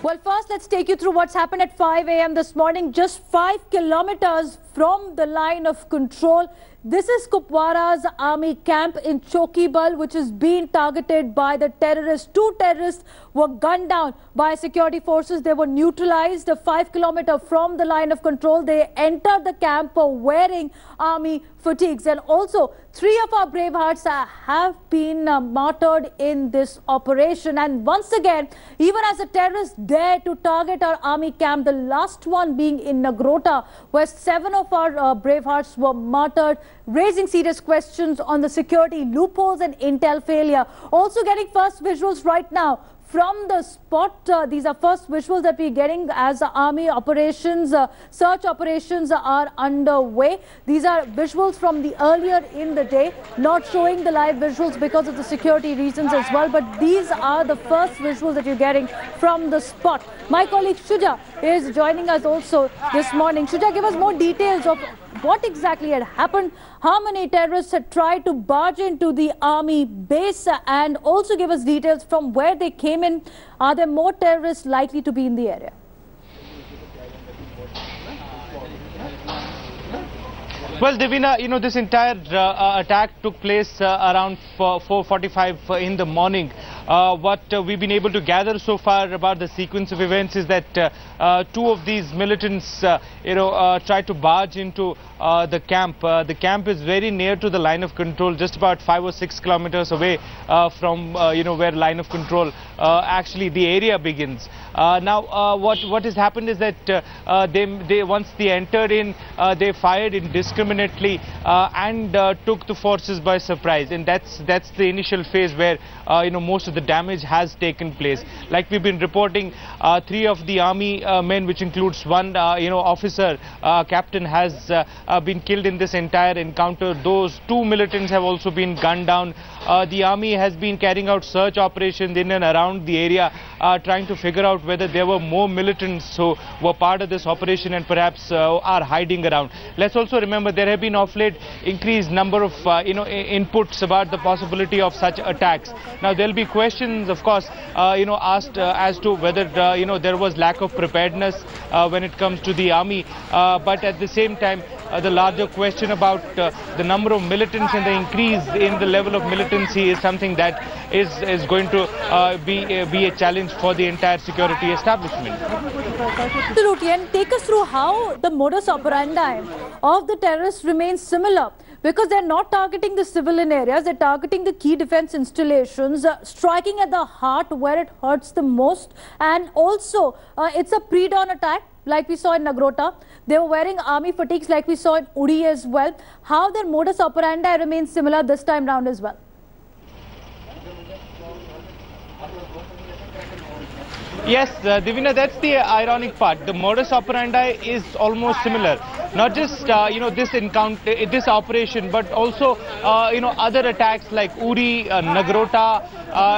Well, first, let's take you through what's happened at 5 a.m. this morning, just 5 kilometers from the line of control. This is Kupwara's army camp in Chokibal, which is being targeted by the terrorists. 2 terrorists were gunned down by security forces. They were neutralized 5 kilometers from the line of control. They entered the camp wearing army fatigues. And also, 3 of our bravehearts have been martyred in this operation. And once again, even as the terrorists dare to target our army camp, the last one being in Nagrota, where 7 of our bravehearts were martyred, raising serious questions on the security loopholes and intel failure. Also getting first visuals right now from the spot. These are first visuals that we're getting as the army operations, search operations are underway. These are visuals from the earlier in the day, not showing the live visuals because of the security reasons as well. But these are the first visuals that you're getting from the spot. My colleague Shuja is joining us also this morning. Shuja, give us more details of what exactly had happened, how many terrorists had tried to barge into the army base, and also give us details from where they came in. Are there more terrorists likely to be in the area? Well, Devina, you know, this entire attack took place around 4:45 in the morning. What we've been able to gather so far about the sequence of events is that 2 of these militants, tried to barge into the camp. The camp is very near to the line of control, just about 5 or 6 kilometers away from, where line of control actually the area begins. Now, what has happened is that once they entered in, they fired indiscriminately and took the forces by surprise. And that's the initial phase where, most of the damage has taken place. Like we've been reporting, 3 of the army men, which includes 1, officer, captain, has been killed in this entire encounter. Those 2 militants have also been gunned down. The army has been carrying out search operations in and around the area, trying to figure out whether there were more militants who were part of this operation and perhaps are hiding around. Let's also remember there have been of late increased number of inputs about the possibility of such attacks. Now there will be questions, of course, asked as to whether there was lack of preparedness when it comes to the army, but at the same time the larger question about the number of militants and the increase in the level of militancy is something that is going to be a challenge for the entire security establishment. Absolutely, and take us through how the modus operandi of the terrorists remains similar, because they're not targeting the civilian areas, they're targeting the key defense installations, striking at the heart where it hurts the most. And also it's a pre-dawn attack like we saw in Nagrota. They were wearing army fatigues like we saw in Uri as well. How their modus operandi remains similar this time round as well? Yes, Divina, that's the ironic part. The modus operandi is almost similar. Not just, this encounter, this operation, but also, other attacks like Uri, Nagrota,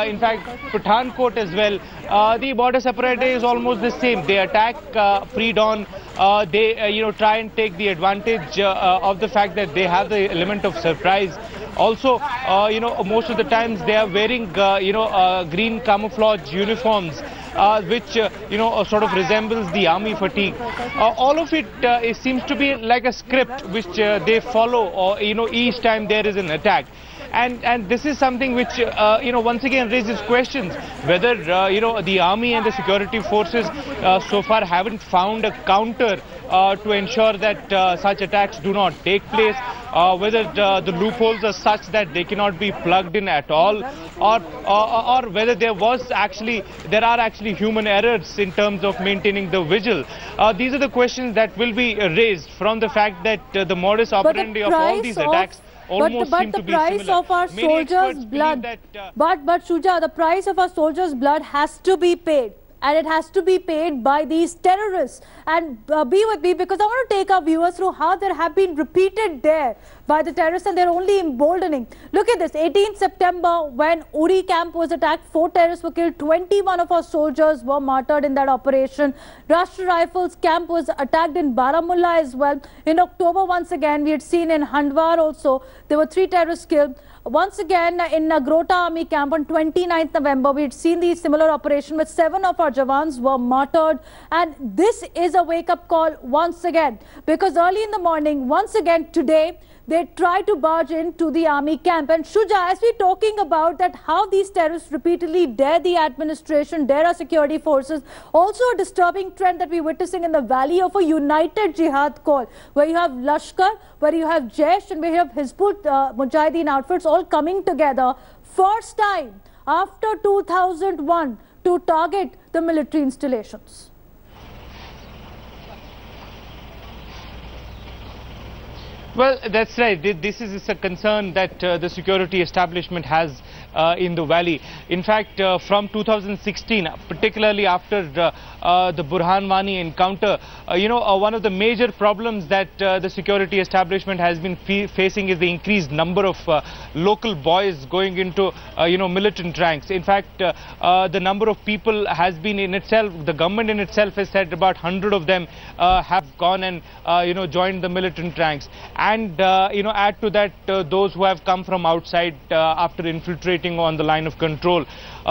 in fact, Pathankot as well. The modus operandi is almost the same. They attack pre-dawn. They, try and take the advantage of the fact that they have the element of surprise. Also, most of the times they are wearing, green camouflage uniforms, which, sort of resembles the army fatigue. All of it seems to be like a script which they follow, or, each time there is an attack. And this is something which, once again raises questions whether, the army and the security forces so far haven't found a counter to ensure that such attacks do not take place, whether the loopholes are such that they cannot be plugged in at all, or whether there are actually human errors in terms of maintaining the vigil. These are the questions that will be raised from the fact that the modus operandi of all these attacks almost seem to be similar. But the price of our soldiers' blood, but Shuja, the price of our soldiers' blood has to be paid. And it has to be paid by these terrorists. And be with me, because I want to take our viewers through how there have been repeated there by the terrorists, and they're only emboldening. Look at this, 18th September, when Uri camp was attacked, 4 terrorists were killed, 21 of our soldiers were martyred in that operation. Rashtra Rifles camp was attacked in Baramulla as well. In October, once again, we had seen in Handwar also, there were 3 terrorists killed. Once again, in Grota Army Camp on 29th November, we had seen the similar operation with 7 of our jawans were martyred. And this is a wake-up call once again, because early in the morning, once again today, they tried to barge into the army camp. And Shuja, as we're talking about that, how these terrorists repeatedly dare the administration, dare our security forces, also a disturbing trend that we're witnessing in the valley of a united jihad call, where you have Lashkar, where you have Jaish, and where you have Hizbul Mujahideen outfits all coming together, first time after 2001, to target the military installations. Well, that's right. This is a concern that the security establishment has in the valley. In fact, from 2016, particularly after the Burhan Wani encounter, one of the major problems that the security establishment has been facing is the increased number of local boys going into, militant ranks. In fact, the number of people has been in itself, the government in itself has said about 100 of them have gone and, joined the militant ranks. And, add to that those who have come from outside after infiltrating on the line of control.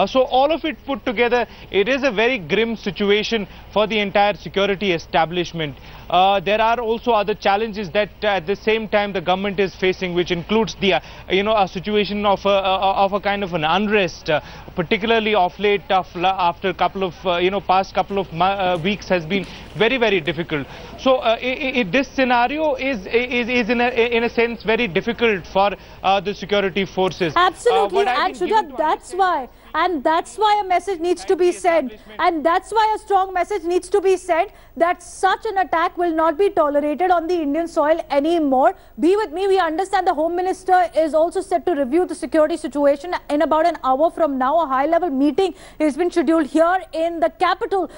So all of it put together, it is a very grim situation for the entire security establishment. There are also other challenges that at the same time the government is facing, which includes the, a situation of a kind of an unrest, particularly of late after a couple of, past couple of weeks has been very, very difficult. So this scenario is in a sense very difficult for the security forces. Absolutely, and Shuja, that's why. And that's why a message needs to be said. And that's why a strong message needs to be said that such an attack will not be tolerated on the Indian soil anymore. Be with me. We understand the Home Minister is also set to review the security situation in about an hour from now. A high-level meeting has been scheduled here in the capital.